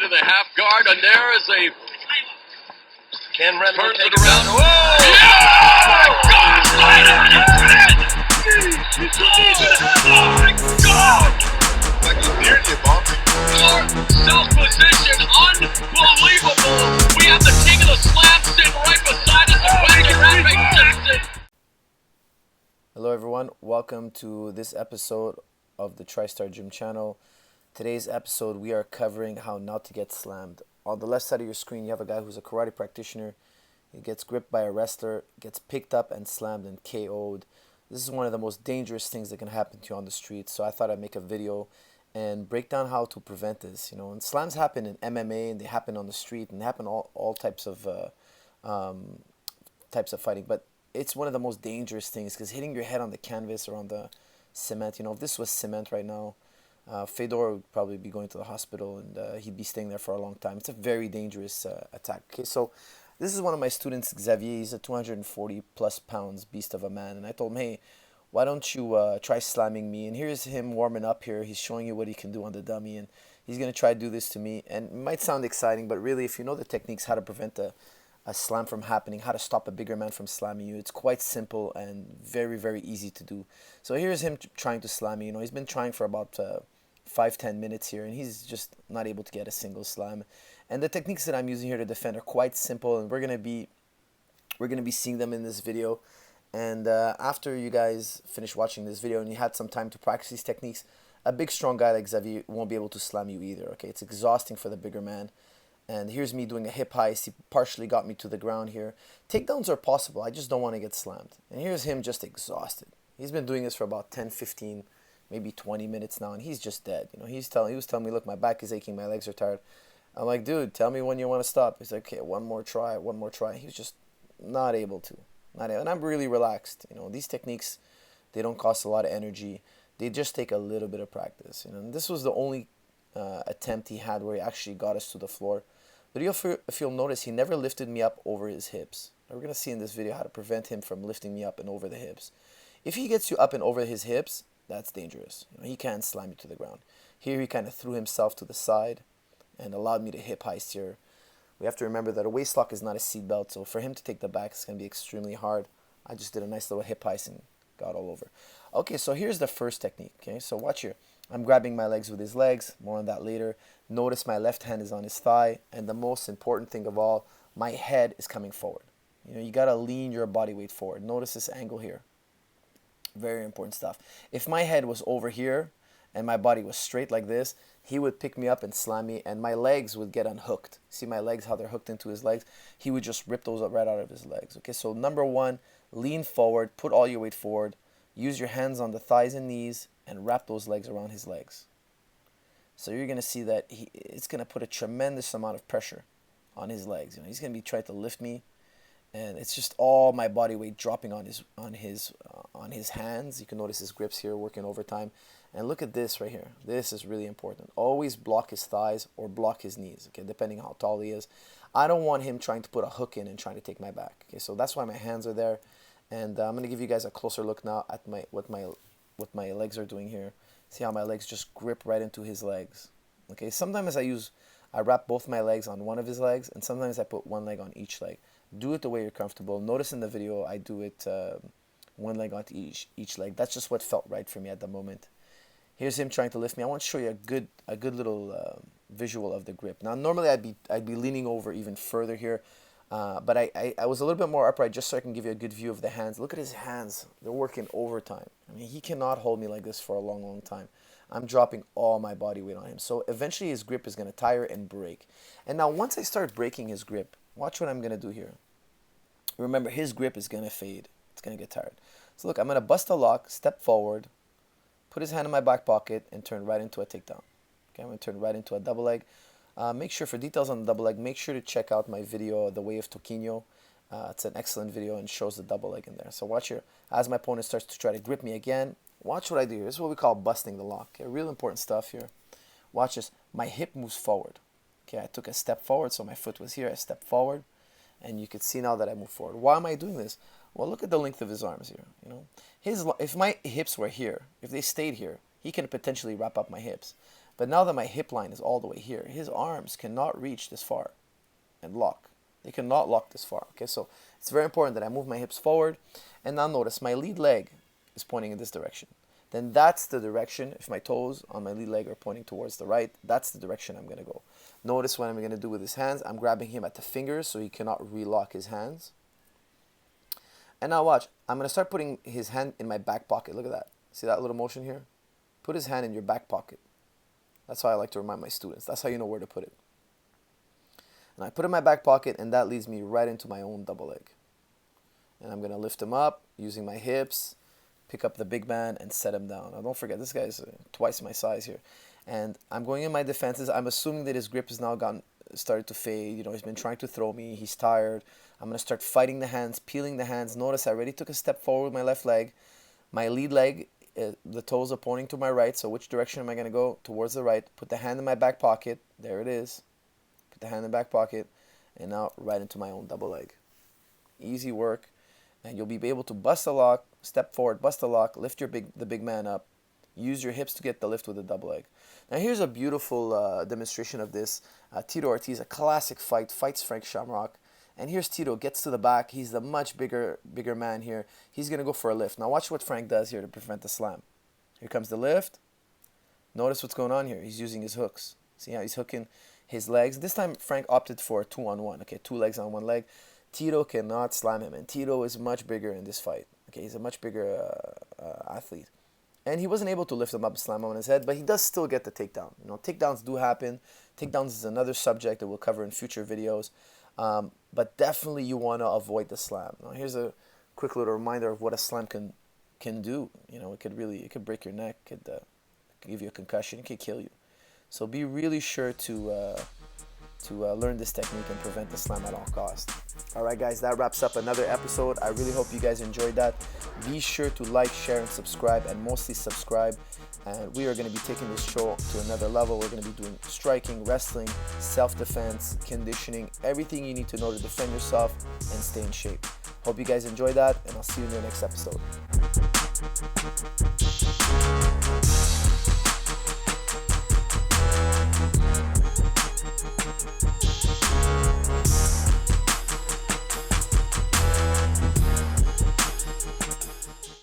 into the half guard, and there is a Can Redmond turns take it it around. down? Whoa! Yeah! God, slide on it, Fred! Oh my God! Like he's near you, Bob. North south position, unbelievable. We have the king of the slam sitting right beside us, and Wayne Rampage Jackson. Hello everyone, welcome to this episode of the TriStar Gym channel. Today's episode we are covering how not to get slammed. On the left side of your screen you have a guy who's a karate practitioner. He gets gripped by a wrestler, gets picked up and slammed and KO'd. This is one of the most dangerous things that can happen to you on the street, so I thought I'd make a video and break down how to prevent this. You know, and slams happen in MMA and they happen on the street and they happen all types of fighting, but it's one of the most dangerous things because hitting your head on the canvas or on the cement, you know, if this was cement right now, Fedor would probably be going to the hospital and he'd be staying there for a long time. It's a very dangerous attack. Okay, so this is one of my students, Xavier. He's a 240 plus pounds beast of a man, and I told him, hey, why don't you try slamming me? And here's him warming up here. He's showing you what he can do on the dummy, and he's going to try to do this to me. And it might sound exciting, but really, if you know the techniques, how to prevent a slam from happening, how to stop a bigger man from slamming you, it's quite simple and very, very easy to do. So here's him trying to slam me. You know, he's been trying for about 5-10 minutes here, and he's just not able to get a single slam. And the techniques that I'm using here to defend are quite simple, and we're gonna be seeing them in this video. And after you guys finish watching this video and you had some time to practice these techniques, a big strong guy like Xavier won't be able to slam you either. Okay, it's exhausting for the bigger man. And here's me doing a hip heist. He partially got me to the ground here. Takedowns are possible. I just don't want to get slammed. And here's him just exhausted. He's been doing this for about 10, 15, maybe 20 minutes now, and he's just dead. You know, he was telling me, look, my back is aching, my legs are tired. I'm like, dude, tell me when you want to stop. He's like, okay, one more try. He was just not able to. And I'm really relaxed. You know, these techniques, they don't cost a lot of energy. They just take a little bit of practice. You know, and this was the only attempt he had where he actually got us to the floor. But if you'll notice, he never lifted me up over his hips. And we're going to see in this video how to prevent him from lifting me up and over the hips. If he gets you up and over his hips, that's dangerous. You know, he can't slam you to the ground. Here he kind of threw himself to the side and allowed me to hip heist here. We have to remember that a waist lock is not a seat belt, so for him to take the back is going to be extremely hard. I just did a nice little hip heist and got all over. Okay, so here's the first technique. Okay, so watch here. I'm grabbing my legs with his legs. More on that later. Notice my left hand is on his thigh, and the most important thing of all, my head is coming forward. You know, you got to lean your body weight forward. Notice this angle here. Very important stuff. If my head was over here and my body was straight like this, he would pick me up and slam me, and my legs would get unhooked. See my legs, how they're hooked into his legs? He would just rip those up right out of his legs. Okay, so number one, lean forward, put all your weight forward, use your hands on the thighs and knees, and wrap those legs around his legs. So you're going to see that it's going to put a tremendous amount of pressure on his legs. You know, he's going to be trying to lift me, and it's just all my body weight dropping on his hands. You can notice his grips here working overtime. And look at this right here. This is really important. Always block his thighs or block his knees, okay, depending how tall he is. I don't want him trying to put a hook in and trying to take my back. Okay, so that's why my hands are there. And I'm going to give you guys a closer look now at what my legs are doing here. See how my legs just grip right into his legs. Okay, sometimes I wrap both my legs on one of his legs, and sometimes I put one leg on each leg. Do it the way you're comfortable. Notice in the video I do it one leg onto each leg. That's just what felt right for me at the moment. Here's him trying to lift me. I want to show you a good little visual of the grip. Now normally I'd be leaning over even further here, but I was a little bit more upright just so I can give you a good view of the hands. Look at his hands. They're working overtime. I mean, he cannot hold me like this for a long, long time. I'm dropping all my body weight on him. So eventually his grip is going to tire and break. And now once I start breaking his grip, watch what I'm going to do here. Remember, his grip is going to fade. It's going to get tired. So look, I'm going to bust a lock, step forward, put his hand in my back pocket, and turn right into a takedown. Okay, I'm going to turn right into a double leg. Make sure, for details on the double leg, make sure to check out my video, The Way of Toquinho. It's an excellent video and shows the double leg in there. So watch here. As my opponent starts to try to grip me again, watch what I do here. This is what we call busting the lock. Okay, real important stuff here. Watch this. My hip moves forward. Okay, I took a step forward, so my foot was here. I stepped forward, and you can see now that I move forward. Why am I doing this? Well, look at the length of his arms here. You know, if my hips were here, if they stayed here, he can potentially wrap up my hips. But now that my hip line is all the way here, his arms cannot reach this far and lock. They cannot lock this far. Okay, so it's very important that I move my hips forward. And now notice my lead leg is pointing in this direction. Then that's the direction, if my toes on my lead leg are pointing towards the right, that's the direction I'm going to go. Notice what I'm going to do with his hands. I'm grabbing him at the fingers so he cannot relock his hands. And now watch, I'm going to start putting his hand in my back pocket. Look at that. See that little motion here? Put his hand in your back pocket. That's how I like to remind my students. That's how you know where to put it. And I put it in my back pocket, and that leads me right into my own double leg. And I'm going to lift him up using my hips, pick up the big man, and set him down. Now don't forget, this guy's twice my size here. And I'm going in my defenses. I'm assuming that his grip has now started to fade. You know, he's been trying to throw me. He's tired. I'm going to start fighting the hands, peeling the hands. Notice I already took a step forward with my left leg. My lead leg, the toes are pointing to my right. So which direction am I going to go? Towards the right. Put the hand in my back pocket. There it is. Put the hand in the back pocket. And now right into my own double leg. Easy work. And you'll be able to bust a lock, step forward, bust a lock, lift the big man up. Use your hips to get the lift with the double leg. Now here's a beautiful demonstration of this. Tito Ortiz, a classic fight, fights Frank Shamrock. And here's Tito, gets to the back. He's the much bigger man here. He's going to go for a lift. Now watch what Frank does here to prevent the slam. Here comes the lift. Notice what's going on here. He's using his hooks. See how he's hooking his legs. This time Frank opted for a 2-on-1. Okay, 2 legs on 1 leg. Tito cannot slam him, and Tito is much bigger in this fight. Okay, he's a much bigger athlete. And he wasn't able to lift him up and slam him on his head, but he does still get the takedown. You know, takedowns do happen. Takedowns is another subject that we'll cover in future videos. But definitely you want to avoid the slam. Now here's a quick little reminder of what a slam can do. You know, it could break your neck, it could give you a concussion, it could kill you. So be really sure to learn this technique and prevent the slam at all costs. Alright guys, that wraps up another episode. I really hope you guys enjoyed that. Be sure to like, share, and subscribe, and mostly subscribe. And we are going to be taking this show to another level. We're going to be doing striking, wrestling, self-defense, conditioning, everything you need to know to defend yourself and stay in shape. Hope you guys enjoyed that, and I'll see you in the next episode.